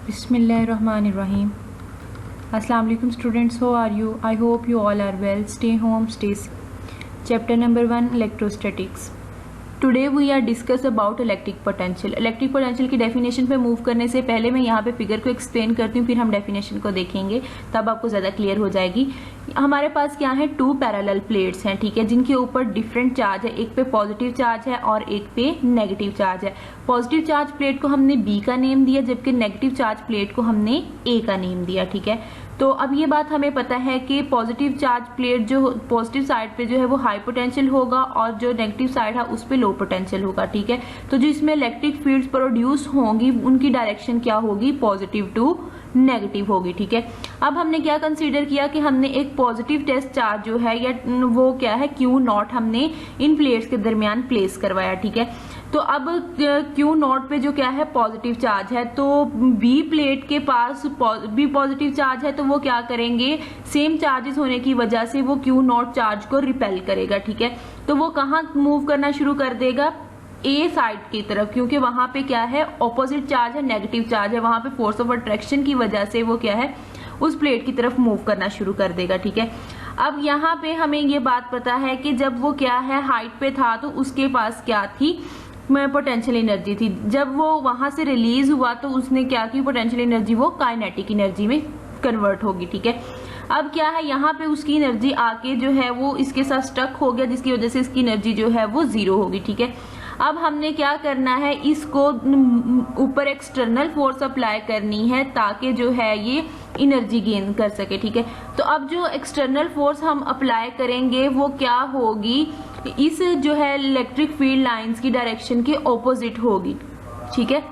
Bismillahirrahmanirrahim. Assalamu alaikum students, how are you? I hope you all are well. Stay home, stay safe. Chapter number 1, Electrostatics. Today we are discuss about electric potential. Electric potential की definition पे move करने से पहले मैं यहाँ पे figure को explain करती हूँ, फिर हम डेफिनेशन को देखेंगे, तब आपको ज़्यादा क्लियर हो जाएगी। हमारे पास क्या है, टू पैरेलल प्लेट्स हैं, ठीक है, जिनके ऊपर डिफरेंट चार्ज है। एक पे पॉजिटिव चार्ज है और एक पे नेगेटिव चार्ज है। पॉजिटिव चार्ज प्लेट को हमने बी का नेम दिया, जबकि नेगेटिव चार्ज प्लेट को हमने ए का नेम दिया, ठीक है। तो अब ये बात हमें पता है कि पॉजिटिव चार्ज प्लेट जो पॉजिटिव साइड पे जो है वो हाई पोटेंशियल होगा और जो नेगेटिव साइड है उस पे लो पोटेंशियल होगा, ठीक है। तो जो इसमें इलेक्ट्रिक फील्ड्स प्रोड्यूस होंगी उनकी डायरेक्शन क्या होगी, पॉजिटिव टू नेगेटिव होगी, ठीक है। अब हमने क्या कंसीडर किया कि हमने एक पॉजिटिव टेस्ट चार्ज जो है या वो क्या है Q0 हमने इन प्लेट्स के दरमियान प्लेस करवाया, ठीक है। तो अब Q0 पे जो क्या है पॉजिटिव चार्ज है, तो बी प्लेट के पास बी पॉजिटिव चार्ज है, तो वो क्या करेंगे, सेम चार्जेस होने की वजह से वो Q0 चार्ज को रिपेल करेगा, ठीक है। तो वो कहाँ मूव करना शुरू कर देगा, ए साइड की तरफ, क्योंकि वहां पे क्या है ऑपोजिट चार्ज है, नेगेटिव चार्ज है, वहां पे फोर्स ऑफ अट्रैक्शन की वजह से वो क्या है उस प्लेट की तरफ मूव करना शुरू कर देगा, ठीक है। अब यहाँ पे हमें ये बात पता है कि जब वो क्या है हाइट पे था तो उसके पास क्या थी, पोटेंशियल एनर्जी थी। जब वो वहां से रिलीज हुआ तो उसने क्या की, पोटेंशियल एनर्जी वो काइनेटिक एनर्जी में कन्वर्ट होगी, ठीक है। अब क्या है, यहाँ पे उसकी एनर्जी आके जो है वो इसके साथ स्टक हो गया, जिसकी वजह से इसकी एनर्जी जो है वो जीरो होगी, ठीक है। अब हमने क्या करना है, इसको ऊपर एक्सटर्नल फोर्स अप्लाई करनी है ताकि जो है ये एनर्जी गेन कर सके, ठीक है। तो अब जो एक्सटर्नल फोर्स हम अप्लाई करेंगे वो क्या होगी, इस जो है इलेक्ट्रिक फील्ड लाइंस की डायरेक्शन के ऑपोजिट होगी, ठीक है।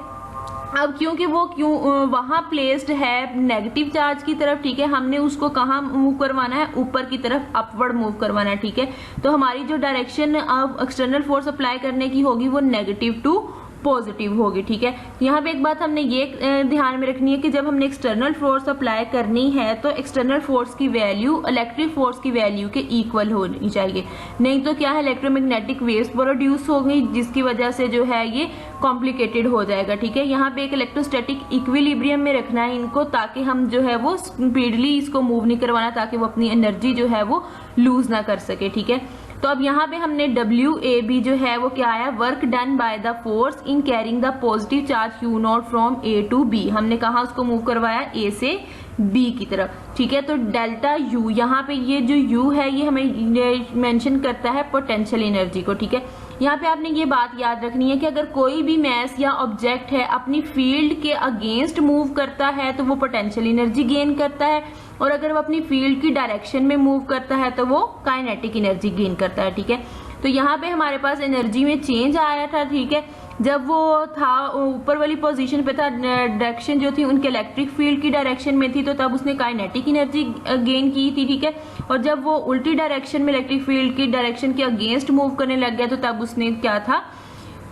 अब क्योंकि वो वहां प्लेस्ड है नेगेटिव चार्ज की तरफ, ठीक है, हमने उसको कहाँ मूव करवाना है, ऊपर की तरफ अपवर्ड मूव करवाना है, ठीक है। तो हमारी जो डायरेक्शन अब एक्सटर्नल फोर्स अप्लाई करने की होगी वो नेगेटिव टू पॉजिटिव होगी, ठीक है। यहाँ पे एक बात हमने ये ध्यान में रखनी है कि जब हमने एक्सटर्नल फोर्स अप्लाई करनी है तो एक्सटर्नल फोर्स की वैल्यू इलेक्ट्रिक फोर्स की वैल्यू के इक्वल होनी चाहिए, नहीं तो क्या है इलेक्ट्रोमैग्नेटिक वेव्स प्रोड्यूस होंगी, जिसकी वजह से जो है ये कॉम्प्लिकेटेड हो जाएगा, ठीक है। यहाँ पे एक इलेक्ट्रोस्टैटिक इक्विलिब्रियम में रखना है इनको, ताकि हम जो है वो स्पीडली इसको मूव नहीं करवाना, ताकि वो अपनी एनर्जी जो है वो लूज ना कर सके, ठीक है। तो अब यहाँ पे हमने WAB जो है वो क्या आया, work done by the force in carrying the positive charge Q0 from A to B। हमने कहा उसको मूव करवाया A से B की तरफ, ठीक है। तो डेल्टा U, यहाँ पे ये जो U है ये हमें मेंशन करता है पोटेंशियल एनर्जी को, ठीक है। यहाँ पे आपने ये बात याद रखनी है कि अगर कोई भी मैस या ऑब्जेक्ट है अपनी फील्ड के अगेंस्ट मूव करता है तो वो पोटेंशियल एनर्जी गेन करता है, और अगर वो अपनी फील्ड की डायरेक्शन में मूव करता है तो वो काइनेटिक एनर्जी गेन करता है, ठीक है। तो यहाँ पे हमारे पास एनर्जी में चेंज आया था, ठीक है। जब वो था ऊपर वाली पोजीशन पे था, डायरेक्शन जो थी उनके इलेक्ट्रिक फील्ड की डायरेक्शन में थी, तो तब उसने काइनेटिक एनर्जी गेन की थी, ठीक है। और जब वो उल्टी डायरेक्शन में इलेक्ट्रिक फील्ड की डायरेक्शन के अगेंस्ट मूव करने लग गया तो तब उसने क्या था,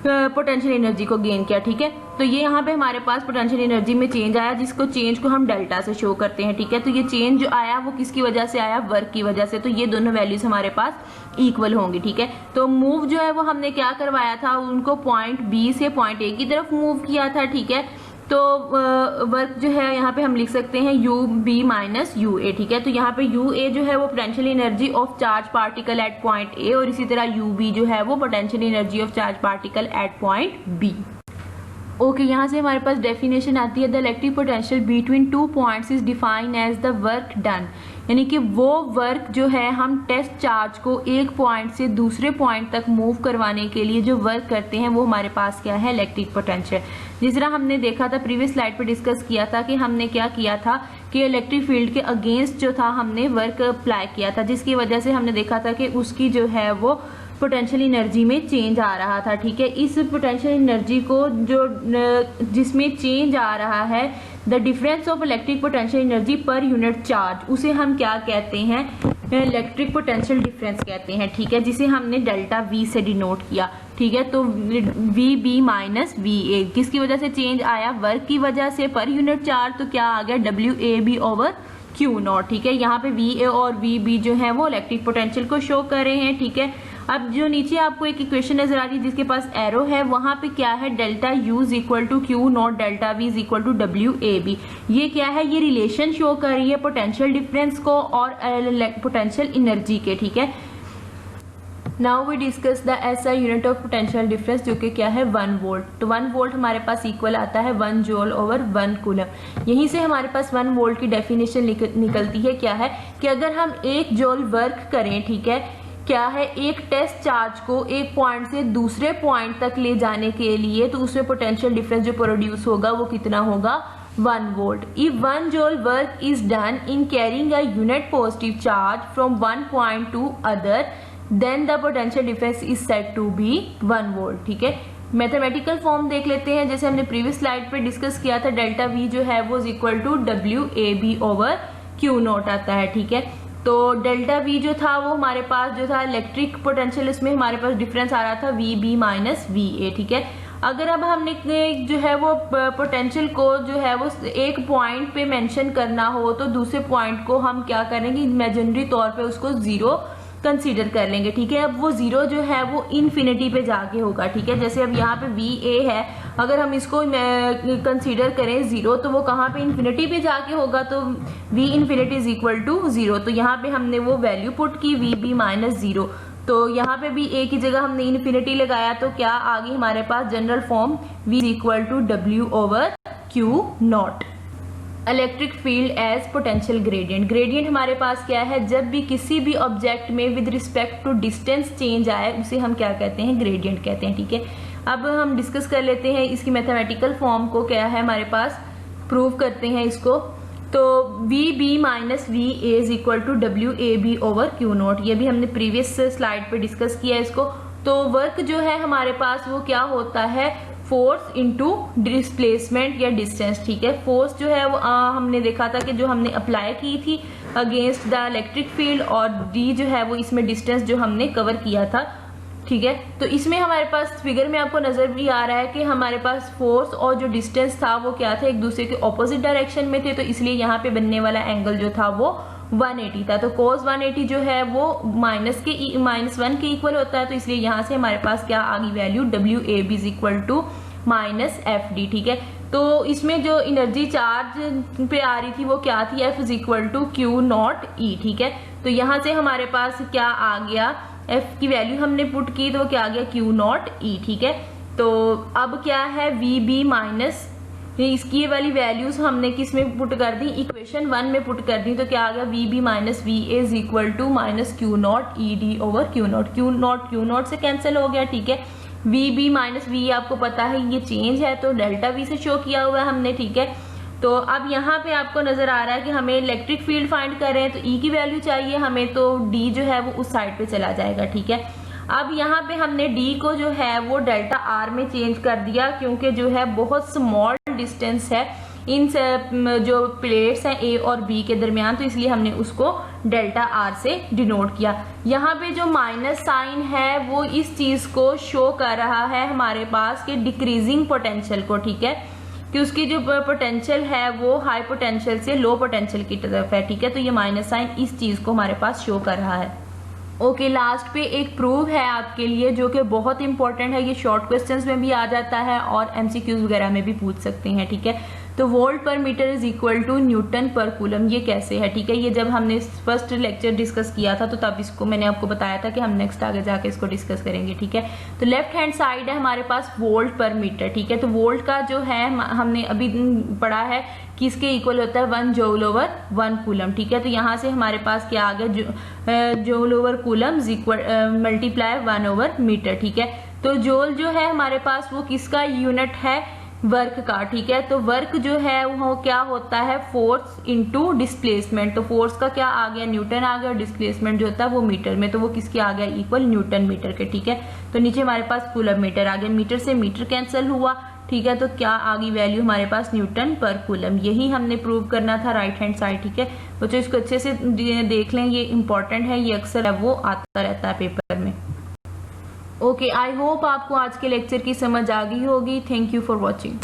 पोटेंशियल एनर्जी को गेन किया, ठीक है। तो ये यहाँ पे हमारे पास पोटेंशियल एनर्जी में चेंज आया, जिसको चेंज को हम डेल्टा से शो करते हैं, ठीक है। तो ये चेंज जो आया वो किसकी वजह से आया, वर्क की वजह से। तो ये दोनों वैल्यूज हमारे पास इक्वल होंगी, ठीक है। तो मूव जो है वो हमने क्या करवाया था, उनको पॉइंट B से पॉइंट A की तरफ मूव किया था, ठीक है। तो वर्क जो है यहाँ पे हम लिख सकते हैं UB माइनस UA, ठीक है। तो यहाँ पे UA जो है वो potential energy of charge particle at point A, और इसी तरह UB जो है वो potential energy of charge particle at point B। Okay, यहाँ से हमारे पास डेफिनेशन आती है, the electric potential between two points is defined as the work done, यानी कि वो वर्क जो है हम टेस्ट चार्ज को एक पॉइंट से दूसरे पॉइंट तक मूव करवाने के लिए जो वर्क करते हैं वो हमारे पास क्या है, इलेक्ट्रिक पोटेंशियल। जिस तरह हमने देखा था प्रीवियस स्लाइड पे डिस्कस किया था कि हमने क्या किया था कि इलेक्ट्रिक फील्ड के अगेंस्ट जो था हमने वर्क अप्लाई किया था, जिसकी वजह से हमने देखा था कि उसकी जो है वो पोटेंशियल एनर्जी में चेंज आ रहा था, ठीक है। इस पोटेंशियल एनर्जी को जो जिसमें चेंज आ रहा है, the difference of electric potential energy per unit charge, उसे हम क्या कहते हैं, इलेक्ट्रिक पोटेंशियल डिफरेंस कहते हैं, ठीक है, जिसे हमने डेल्टा V से डिनोट किया, ठीक है। तो VB माइनस VA किसकी वजह से चेंज आया, वर्क की वजह से पर यूनिट चार्ज, तो क्या आ गया WAB ओवर Q0, ठीक है। यहाँ पे VA और VB जो है वो इलेक्ट्रिक पोटेंशियल को शो कर रहे हैं, ठीक है। अब जो नीचे आपको एक इक्वेशन नजर आ रही है जिसके पास एरो है, वहां पे क्या है, delta U is equal to Q naught delta V is equal to W A B. ये क्या है, ये रिलेशन शो कर रही है पोटेंशियल डिफरेंस को और पोटेंशियल एनर्जी के, ठीक है। Now we discuss the SI unit of potential difference, जो कि क्या है 1 वोल्ट। तो 1 वोल्ट हमारे पास इक्वल आता है 1 जूल ओवर 1 कूलम। यहीं से हमारे पास 1 वोल्ट की डेफिनेशन निकलती है, क्या है कि अगर हम 1 जूल वर्क करें, ठीक है, क्या है, एक टेस्ट चार्ज को एक पॉइंट से दूसरे पॉइंट तक ले जाने के लिए, तो उसमें पोटेंशियल डिफरेंस जो प्रोड्यूस होगा वो कितना होगा, 1 volt. If 1 joule work is done in carrying a unit positive charge from one point to other, then the potential difference is said to be 1 volt, ठीक है। मैथमेटिकल फॉर्म देख लेते हैं, जैसे हमने प्रीवियस स्लाइड पे डिस्कस किया था, डेल्टा वी जो है वो is equal to W A B over Q naught आता है, ठीक है। तो डेल्टा वी जो था वो हमारे पास जो था इलेक्ट्रिक पोटेंशियल, इसमें हमारे पास डिफरेंस आ रहा था V B minus V A, ठीक है। अगर अब हमने जो है वो पोटेंशियल को जो है वो एक पॉइंट पे मेंशन करना हो, तो दूसरे पॉइंट को हम क्या करेंगे, इमेजिनरी तौर पे उसको जीरो कंसीडर कर लेंगे, ठीक है। अब वो जीरो जो है वो इन्फिनिटी पे जाके होगा, ठीक है। जैसे अब यहाँ पे वी ए है, अगर हम इसको कंसीडर करें जीरो, तो वो कहाँ पे, इन्फिनिटी पे जाके होगा, तो V infinity is equal to zero. तो यहाँ पे हमने वो वैल्यू पुट की वी बी माइनस जीरो, तो यहाँ पे भी ए की जगह हमने इन्फिनिटी लगाया, तो क्या आ गई हमारे पास general form V is equal to W over Q naught. Electric field as potential gradient. Gradient हमारे पास क्या है, जब भी किसी भी ऑब्जेक्ट में with respect to distance change आए, उसे हम क्या कहते हैं, ग्रेडियंट कहते हैं, ठीक है। अब हम डिस्कस कर लेते हैं इसकी मैथमेटिकल फॉर्म को, क्या है हमारे पास, प्रूव करते हैं इसको। तो V B minus V A is equal to W A B over Q naught, ये भी हमने प्रीवियस स्लाइड पे डिस्कस किया है इसको। तो वर्क जो है हमारे पास वो क्या होता है, फोर्स इंटू डिस्प्लेसमेंट या डिस्टेंस, ठीक है। फोर्स जो है वो हमने देखा था कि जो हमने अप्लाई की थी अगेंस्ट द इलेक्ट्रिक फील्ड, और डी जो है वो इसमें डिस्टेंस जो हमने कवर किया था, ठीक है। तो इसमें हमारे पास फिगर में आपको नजर भी आ रहा है कि हमारे पास फोर्स और जो डिस्टेंस था वो क्या था, एक दूसरे के ऑपोजिट डायरेक्शन में थे, तो इसलिए यहाँ पे बनने वाला एंगल जो था वो 180 था। तो cos 180 जो है वो -1 के इक्वल होता है, तो इसलिए यहाँ से हमारे पास क्या आ गई value, W A B is equal to minus F D, ठीक है। तो इसमें जो एनर्जी चार्ज पे आ रही थी वो क्या थी, F is equal to Q naught E, ठीक है। तो यहाँ से हमारे पास क्या आ गया, एफ की वैल्यू हमने पुट की तो क्या आ गया, क्यू नॉट ई, ठीक है। तो अब क्या है, वी बी माइनस इसकी ये वाली वैल्यूज हमने किस में पुट कर दी, इक्वेशन 1 में पुट कर दी, तो क्या आ गया, V B minus V A is equal to minus Q naught E D over Q naught. Q naught से कैंसिल हो गया, ठीक है। वी बी माइनस वी आपको पता है ये चेंज है, तो डेल्टा वी से शो किया हुआ है हमने, ठीक है। तो अब यहाँ पे आपको नजर आ रहा है कि हमें इलेक्ट्रिक फील्ड फाइंड कर रहे हैं, तो ई की वैल्यू चाहिए हमें, तो डी जो है वो उस साइड पे चला जाएगा, ठीक है। अब यहाँ पे हमने डी को जो है वो डेल्टा आर में चेंज कर दिया, क्योंकि जो है बहुत स्मॉल डिस्टेंस है इन जो प्लेट्स हैं ए और बी के दरमियान, तो इसलिए हमने उसको डेल्टा आर से डिनोट किया। यहाँ पे जो माइनस साइन है वो इस चीज को शो कर रहा है हमारे पास कि डिक्रीजिंग पोटेंशियल को, ठीक है, कि उसकी जो पोटेंशियल है वो हाई पोटेंशियल से लो पोटेंशियल की तरफ है, ठीक है। तो ये माइनस साइन इस चीज को हमारे पास शो कर रहा है। ओके, लास्ट पे एक प्रूव है आपके लिए जो कि बहुत इंपॉर्टेंट है, ये शॉर्ट क्वेश्चंस में भी आ जाता है और एमसीक्यूज वगैरह में भी पूछ सकते हैं, ठीक है। तो volt per metre is equal to newton per coulomb, ये कैसे है, ठीक है। ये जब हमने फर्स्ट लेक्चर डिस्कस किया था तो तब इसको मैंने आपको बताया था कि हम नेक्स्ट आगे जाके इसको डिस्कस करेंगे, ठीक है। तो लेफ्ट हैंड साइड है हमारे पास वोल्ट पर मीटर, ठीक है। तो वोल्ट का जो है हमने अभी पढ़ा है कि इसके इक्वल होता है 1 जूल ओवर 1 कूलम, ठीक है। तो यहाँ से हमारे पास क्या आ गया, joule over coulomb multiply 1 over metre, ठीक है। तो जूल जो है हमारे पास वो किसका यूनिट है, वर्क का, ठीक है। तो वर्क जो है वो क्या होता है, फोर्स इनटू डिस्प्लेसमेंट। तो फोर्स का क्या आ गया, न्यूटन आ गया, डिस्प्लेसमेंट जो होता है वो मीटर में, तो वो किसके आ गया, इक्वल न्यूटन मीटर के, ठीक है। तो नीचे हमारे पास कूलम मीटर आ गया, मीटर से मीटर कैंसिल हुआ, ठीक है। तो क्या आ गई वैल्यू हमारे पास, न्यूटन पर कूलम। यही हमने प्रूव करना था राइट हैंड साइड, ठीक है। बच्चों इसको अच्छे से देख लें, ये इंपॉर्टेंट है, ये अक्सर है वो आता रहता है पेपर में। ओके, आई होप आपको आज के लेक्चर की समझ आ गई होगी। Thank you for watching.